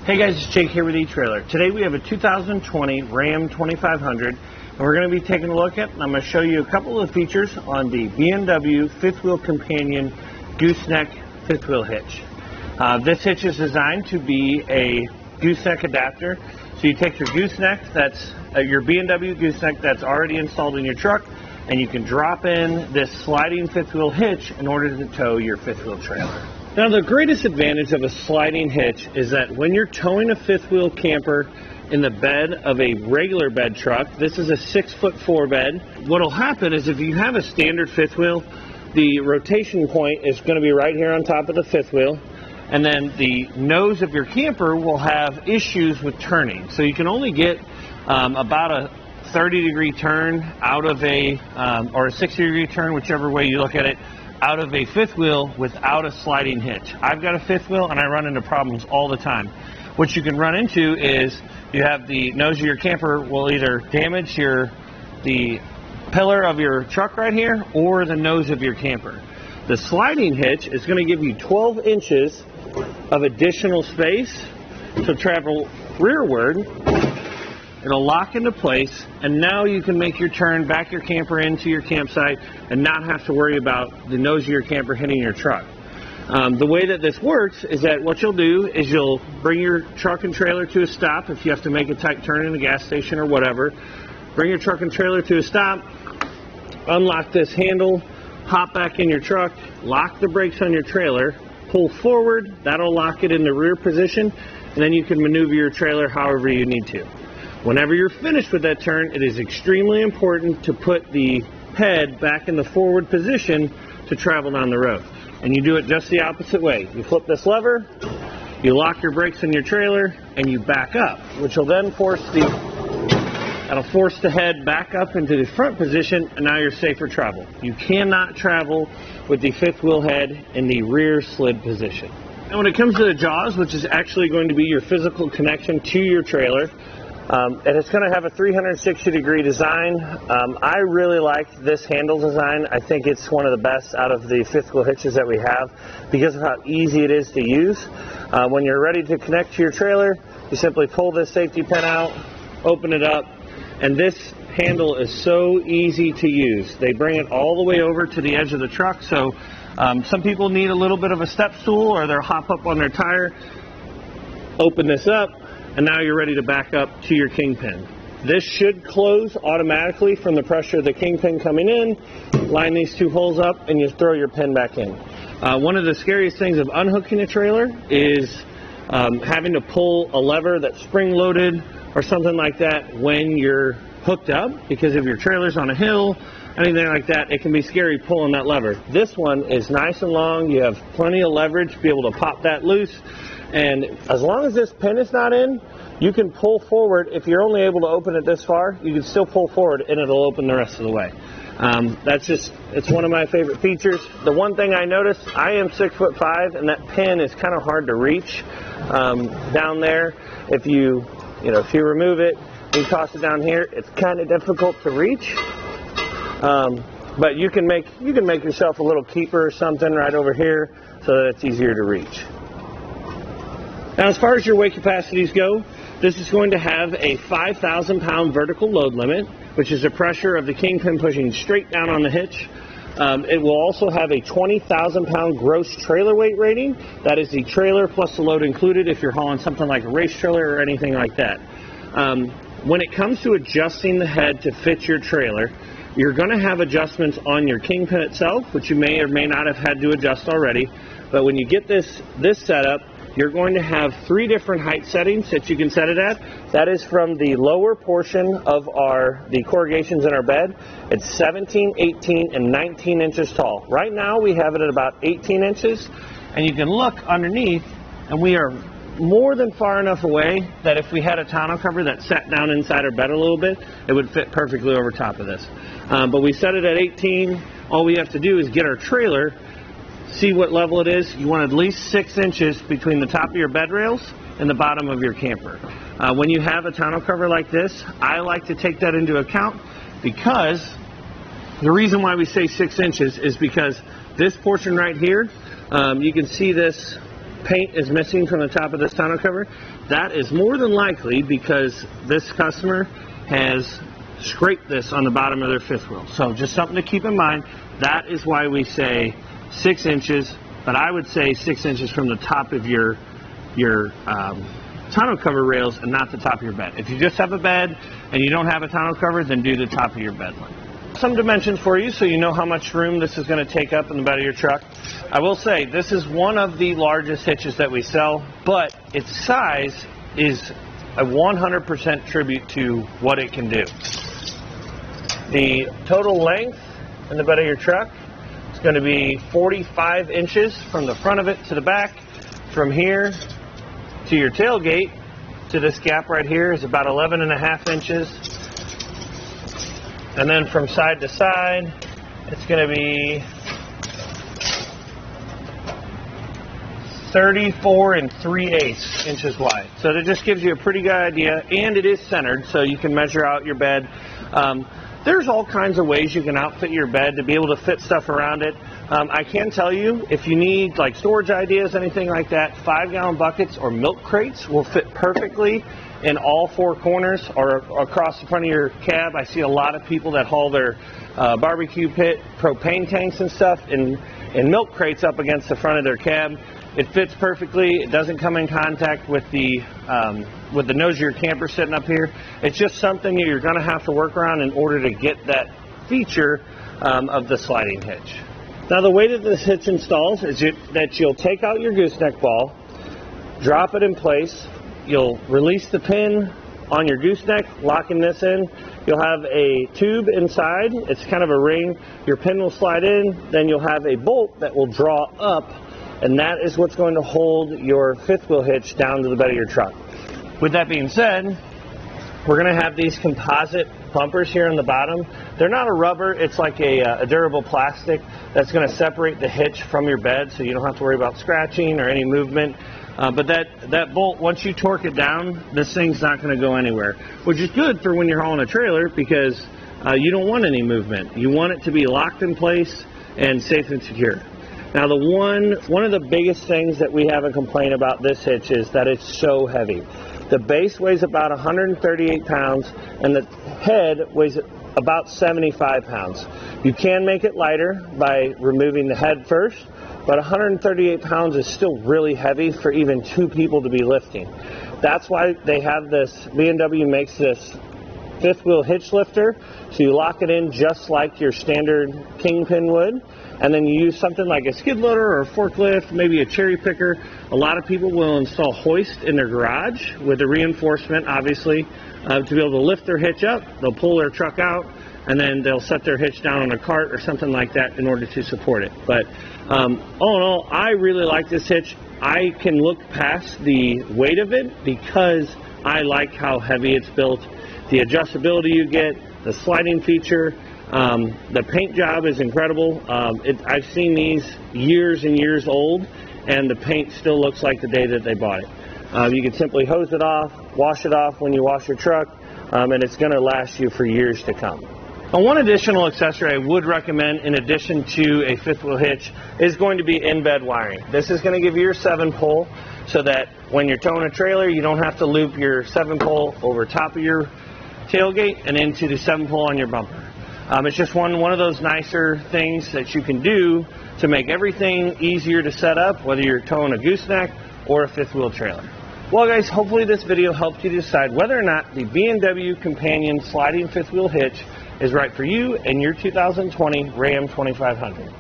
Hey guys, it's Jake here with etrailer. Today we have a 2020 Ram 2500 and we're going to be taking a look at, and I'm going to show you a couple of features on the BMW 5th wheel companion Gooseneck 5th wheel hitch. This hitch is designed to be a gooseneck adapter. So you take your gooseneck, that's your BMW gooseneck that's already installed in your truck, and you can drop in this sliding 5th wheel hitch in order to tow your 5th wheel trailer. Now the greatest advantage of a sliding hitch is that when you're towing a 5th wheel camper in the bed of a regular bed truck, this is a 6'4" bed. What'll happen is if you have a standard 5th wheel, the rotation point is going to be right here on top of the 5th wheel, and then the nose of your camper will have issues with turning. So you can only get about a 30-degree turn out of a, or a 60-degree turn, whichever way you look at it, out of a 5th wheel without a sliding hitch. I've got a 5th wheel and I run into problems all the time. What you can run into is you have the nose of your camper will either damage the pillar of your truck right here or the nose of your camper. The sliding hitch is going to give you 12 inches of additional space to travel rearward. It'll lock into place, and now you can make your turn, back your camper into your campsite, and not have to worry about the nose of your camper hitting your truck. The way that this works is that what you'll do is you'll bring your truck and trailer to a stop if you have to make a tight turn in a gas station or whatever. Bring your truck and trailer to a stop, unlock this handle, hop back in your truck, lock the brakes on your trailer, pull forward, that'll lock it in the rear position, and then you can maneuver your trailer however you need to. Whenever you're finished with that turn, it is extremely important to put the head back in the forward position to travel down the road. And you do it just the opposite way. You flip this lever, you lock your brakes in your trailer, and you back up, which will then force the head back up into the front position, and now you're safe for travel. You cannot travel with the 5th wheel head in the rear slid position. And when it comes to the jaws, which is actually going to be your physical connection to your trailer, and it's going to have a 360-degree design. I really like this handle design. I think it's one of the best out of the 5th wheel hitches that we have because of how easy it is to use. When you're ready to connect to your trailer, you simply pull this safety pin out, open it up, and this handle is so easy to use. They bring it all the way over to the edge of the truck, so some people need a little bit of a step stool or they'll hop up on their tire, open this up, and now you're ready to back up to your kingpin. This should close automatically from the pressure of the kingpin coming in. Line these two holes up and you throw your pin back in. One of the scariest things of unhooking a trailer is having to pull a lever that's spring-loaded or something like that when you're hooked up, because if your trailer's on a hill, anything like that, it can be scary pulling that lever. This one is nice and long. You have plenty of leverage to be able to pop that loose. And as long as this pin is not in, you can pull forward. If you're only able to open it this far, you can still pull forward and it'll open the rest of the way. It's one of my favorite features. The one thing I noticed, I am 6'5", and that pin is kind of hard to reach down there. If you remove it, you toss it down here, it's kind of difficult to reach. But you can make yourself a little keeper or something right over here so that it's easier to reach. Now, as far as your weight capacities go, this is going to have a 5,000-pound vertical load limit, which is the pressure of the kingpin pushing straight down on the hitch. It will also have a 20,000-pound gross trailer weight rating. That is the trailer plus the load included if you're hauling something like a race trailer or anything like that. When it comes to adjusting the head to fit your trailer, you're going to have adjustments on your kingpin itself, which you may or may not have had to adjust already. But when you get this setup, you're going to have 3 different height settings that you can set it at. That is from the lower portion of the corrugations in our bed. It's 17, 18, and 19 inches tall. Right now we have it at about 18 inches, and you can look underneath, and we are more than far enough away that if we had a tonneau cover that sat down inside our bed a little bit, it would fit perfectly over top of this. But we set it at 18. All we have to do is get our trailer, see what level it is. You want at least 6 inches between the top of your bed rails and the bottom of your camper. When you have a tonneau cover like this, I like to take that into account because the reason why we say 6 inches is because this portion right here, you can see this paint is missing from the top of this tonneau cover, that is more than likely because this customer has scraped this on the bottom of their fifth wheel. So just something to keep in mind. That is why we say 6 inches, but I would say 6 inches from the top of your tonneau cover rails and not the top of your bed. If you just have a bed and you don't have a tonneau cover, then do the top of your bed one. Some dimensions for you so you know how much room this is going to take up in the bed of your truck. I will say this is one of the largest hitches that we sell, but its size is a 100% tribute to what it can do. The total length in the bed of your truck is going to be 45 inches from the front of it to the back. From here to your tailgate to this gap right here is about 11.5 inches. And then from side to side, it's going to be 34 3/8 inches wide. So that just gives you a pretty good idea, and it is centered, so you can measure out your bed. There's all kinds of ways you can outfit your bed to be able to fit stuff around it. I can tell you, if you need like storage ideas, anything like that, 5-gallon buckets or milk crates will fit perfectly in all 4 corners or across the front of your cab. I see a lot of people that haul their barbecue pit, propane tanks and stuff in milk crates up against the front of their cab. It fits perfectly. It doesn't come in contact with the nose of your camper sitting up here. It's just something you're going to have to work around in order to get that feature of the sliding hitch. Now the way that this hitch installs is that you'll take out your gooseneck ball, drop it in place, you'll release the pin on your gooseneck, locking this in. You'll have a tube inside. It's kind of a ring. Your pin will slide in, then you'll have a bolt that will draw up, and that is what's going to hold your fifth wheel hitch down to the bed of your truck. With that being said, we're going to have these composite bumpers here on the bottom. They're not a rubber, it's like a durable plastic that's going to separate the hitch from your bed, so you don't have to worry about scratching or any movement. But that bolt, once you torque it down, this thing's not going to go anywhere, which is good for when you're hauling a trailer because you don't want any movement. You want it to be locked in place and safe and secure. Now one of the biggest things that we have a complaint about this hitch is that it's so heavy. The base weighs about 138 pounds and the head weighs about 75 pounds. You can make it lighter by removing the head first, but 138 pounds is still really heavy for even 2 people to be lifting. That's why they have this, B&W makes this fifth wheel hitch lifter, so you lock it in just like your standard kingpin would, and then you use something like a skid loader or a forklift, maybe a cherry picker. A lot of people will install hoist in their garage with a reinforcement, obviously, to be able to lift their hitch up. They'll pull their truck out, and then they'll set their hitch down on a cart or something like that in order to support it. But all in all, I really like this hitch. I can look past the weight of it because I like how heavy it's built, the adjustability you get, the sliding feature. The paint job is incredible. I've seen these years and years old, and the paint still looks like the day that they bought it. You can simply hose it off, wash it off when you wash your truck, and it's going to last you for years to come. Now, one additional accessory I would recommend in addition to a fifth wheel hitch is going to be in-bed wiring. This is going to give you your 7-pole so that when you're towing a trailer, you don't have to loop your 7-pole over top of your tailgate and into the 7-pole on your bumper. It's just one of those nicer things that you can do to make everything easier to set up, whether you're towing a gooseneck or a fifth wheel trailer. Well guys, hopefully this video helped you decide whether or not the B&W Companion Sliding Fifth Wheel Hitch is right for you and your 2020 Ram 2500.